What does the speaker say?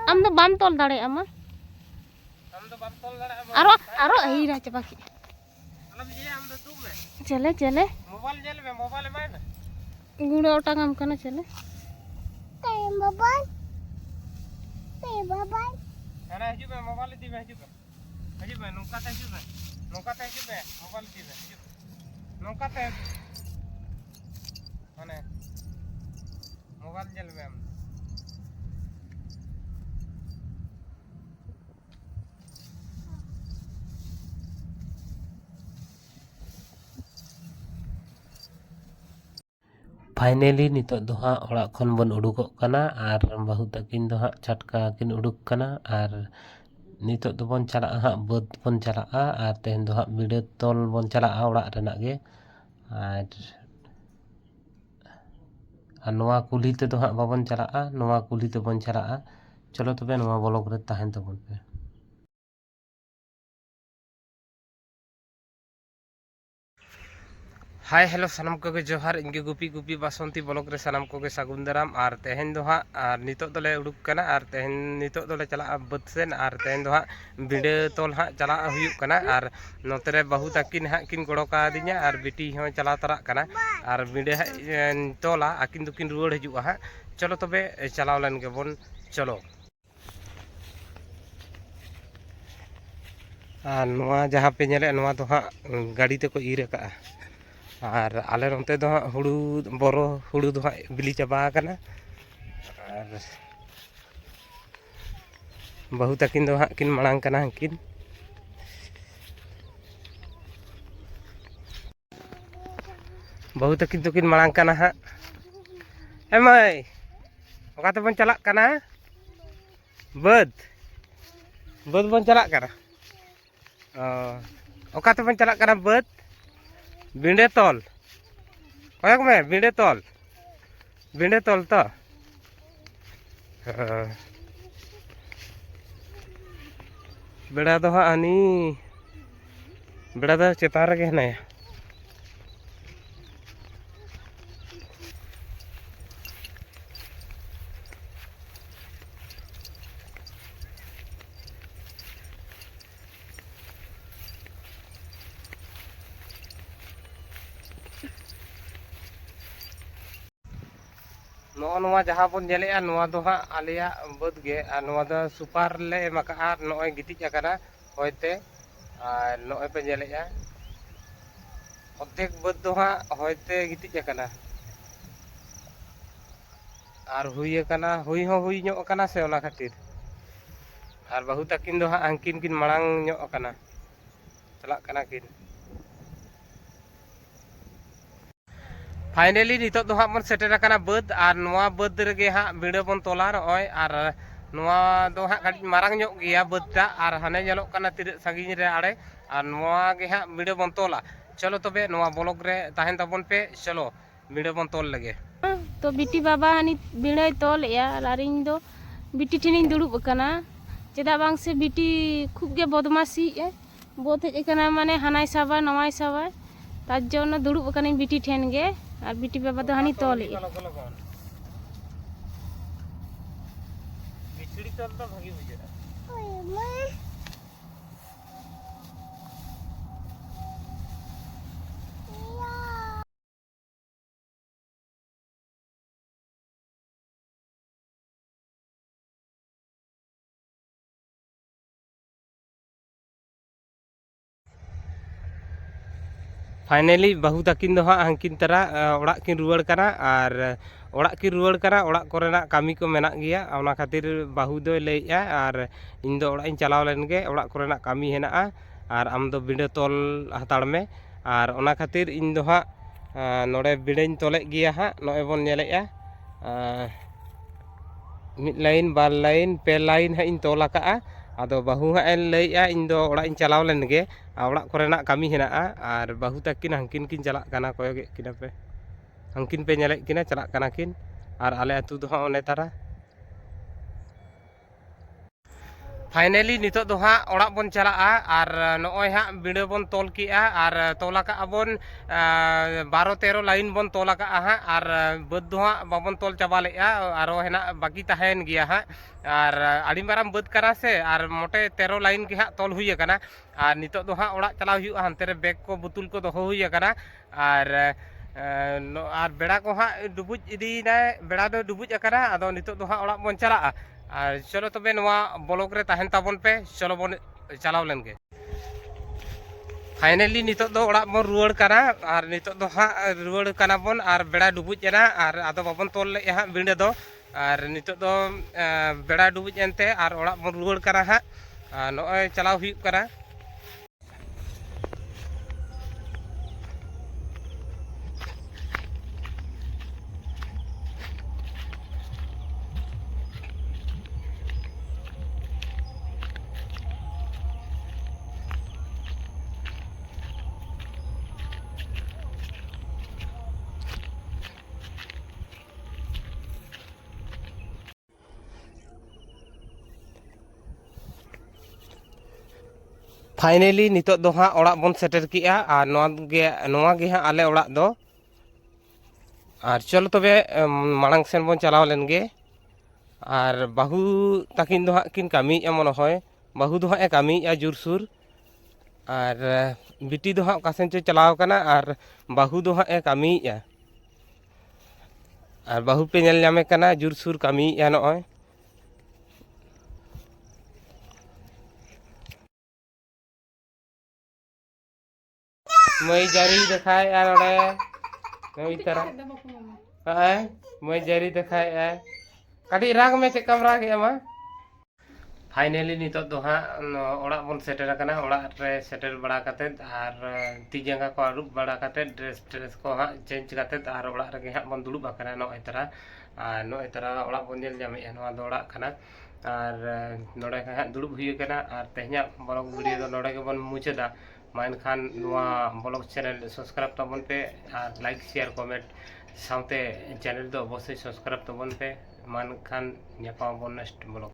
am do bam tol dare ama aro hira coba ki चले चले mobile jail में mobile में गुड़ा ओटांगम कना चले ते मोबाइल अरे हजू में मोबाइल दी में हजू में नौका ते हजू में मोबाइल दी में नौका ते माने मोबाइल जेल में फाइनली नितो दो हाँ ओड़ा खन बन उडुकोग कना और बहु तकिन दो हाँ छटका किन उडुक कना और नितो दो बन चला हाँ बद बन चला और तेहन दो हाँ वीडियो तोल बन चला ओड़ा रेना गे और नोवा कुली ते दो हाँ बाबन चला नोवा कुली ते बन चला चलो तबे नोवा ब्लॉग रे ताहेन तबन पे हाय हेलो सानम को जोहार इनके गुपी गुपी बासंती ब्लॉग रे सानम को सागुन दाराम और तेहन दो हाँ और नितो दोले उडुक कना और तेहन नितो दोले चला बद सेन और तेहन दो हाँ वीडियो तोल हाँ चला हुयुक कना और नोते रे बहु तकिन हाँ किन गड़ो का दिन्या और बेटी हों चला तरा कना और वीडियो हाँ तोला आकिन दुकिन रुवाड़ हजुआ हाँ चलो तबे चलाव लेन के बोन चलो और नोआ जहाँ पे नेले नोआ तो हाँ गाड़ी ते को इर का और आले नोते दो हाँ हुड़ू बोरो हुड़ू दो हाँ बिली चाबा कना और बहु तकिन दो हाँ किन मणांग कना किन बहु तकिन तो किन मणांग कना हाँ ए माय ओका तो बन चला कना बद बन चला कना ओका तो बन चला कना बद बिंडे तोल कयक में बिंडे तोल तो बेड़ा दो हाँ आनी बेड़ा दो चेतान रगे हेनाया नोआ जहाँ बन जेले नोआ दो हाँ आलिया बद गे नोआ दो सुपार ले एमका नोय गितिज आकना होयते नोय पे जेले अद्धेक बद दो हाँ होयते गितिज आकना और हुई आकना हुई हो हुई ᱧᱚᱜ आकना से ओना खातिर और बहु तकिन दो हाँ अंकिन किन मणांग ᱧᱚᱜ आकना चला कना किन फाइनली नितो दो हाँ बन सेटर आकना बद और नोआ बद रेगे हाँ वीडियो बन तोला नय और नोआ दो हाँ काटी मारांग ᱧᱚᱜ गया बदटा और हाने ñेलोग कना तिरे सागिन रे आड़े और नोआ गे हाँ वीडियो बन तोला चलो तबे नोआ ब्लॉग रे ताहेन तबन पे चलो वीडियो बन तोल लगे तो बिटी बाबा हानी वीडियो तोल या लारिंग दो बिटी ठिनिंग दुड़ुब कना चेदा बांग से बिटी खूब गे बदमाशी बोध हेज कना माने हानाय साबा नवाय साबा तार जन्य दुड़ुब कना बिटी ठेन गे और बिटी बाबा तो हानी तोल बिछड़ी तोल तो भागी बुझे फाइनली बहु तकिन दो हाँ हंकिन तरा ओड़ा किन रुवाड़ कना और ओड़ा किन रुवाड़ कना ओड़ा कोरेना कामी को मेना गया ओना खातिर बहु दो लैया और इन दो ओड़ा इन चलाव लेन गे ओड़ा कोरेना कामी हेना और आम दो वीडियो तोल हताड़ में और ओना खातिर इन दो हाँ नोड़े वीडियोñ तोले गया हाँ नोए बन नेलेया मिड लाइन बार लाइन पे लाइन हाँ इन तोल का आदो बहु हाँ लैया इन दो ओड़ा इन चलाव लेन गे ओड़ा कोरेना कामी हेना और बहु तकिन हंकिन किन चला कना कोयोगे किना पे हंकिन पे नेले किना चला कना किन और आले अतु दो हाँ ओने तारा फाइनली नितो दो हाँ ओड़ा बन चला और नॉय हाँ बिड़े बन तोल किया और तोला का बन 12-13 लाइन बन तोला का हाँ और बद दो हाँ बाबन तोल चाबा लेया और हेना बाकी तहन गया हाँ और आड़ी माराम बद करा से और मोटे 13 लाइन के हाँ तोल हुई कना और नितो दो हाँ ओड़ा चला हुई हानते रे बैग को बुतुल को दोहो हुई कना और बेड़ा को हाँ डुबुज इदीना बेड़ा दो डुबुज अकना आदो नितो दो हाँ ओड़ा बन चला और चलो तबे नवा ब्लॉग रे तहन ताबन पे चलो बन चलाव लेन के फाइनली नितो दो ओड़ा बन रुवाड़ कना और नितो दो हाँ रुवाड़ कना बन और बेड़ा डुबुज एना और आदो बाबन तोल ले हाँ बिंडे दो और नितो दो बेड़ा डुबुज एनते और ओड़ा बन रुवाड़ कना हाँ नॉय चलाव हुई कना फाइनली नितो दो हाँ ओड़ा बन सेटर किया और नोआ गे हाँ आले ओड़ा दो और चलो तबे मांग सेन बन चलाव लेन गे और बाहू तकिन दो हाँ किन कामी मन होय बाहू दो हाँ कामी जुरसुर और बिटी दो हाँ कासेन चो चलाव कना और बाहू दो हाँ कामी और बाहू पे नेल नामे कना जुरसुर कामी नॉय मैं जारी दिखाए यार ओडे नई तरह है मैं जारी दिखाए कटी राग में चेकम राग एमा फाइनली नितो दो हाँ ओड़ा बन सेटर कना ओड़ा रे सेटर बड़ा कते और ती जंगा को अरुब बड़ा कते ड्रेस को हाँ चेंज कते और ओड़ा रे हाँ बन दुड़ुब कना नय तरह ओड़ा बन नेल जामे नवा दो ओड़ा कना और नोडे हाँ दुड़ुब हुई कना और तेहना ब्लॉग वीडियो दो नोडे के बन मुचादा मान खान ब्लॉग चैनल सब्सक्राइब तबन पे और लाइक शेयर कमेंट साउते चैनल दो अवश्य सब्सक्राइब तबन पे मान खान नेक्स्ट ब्लॉग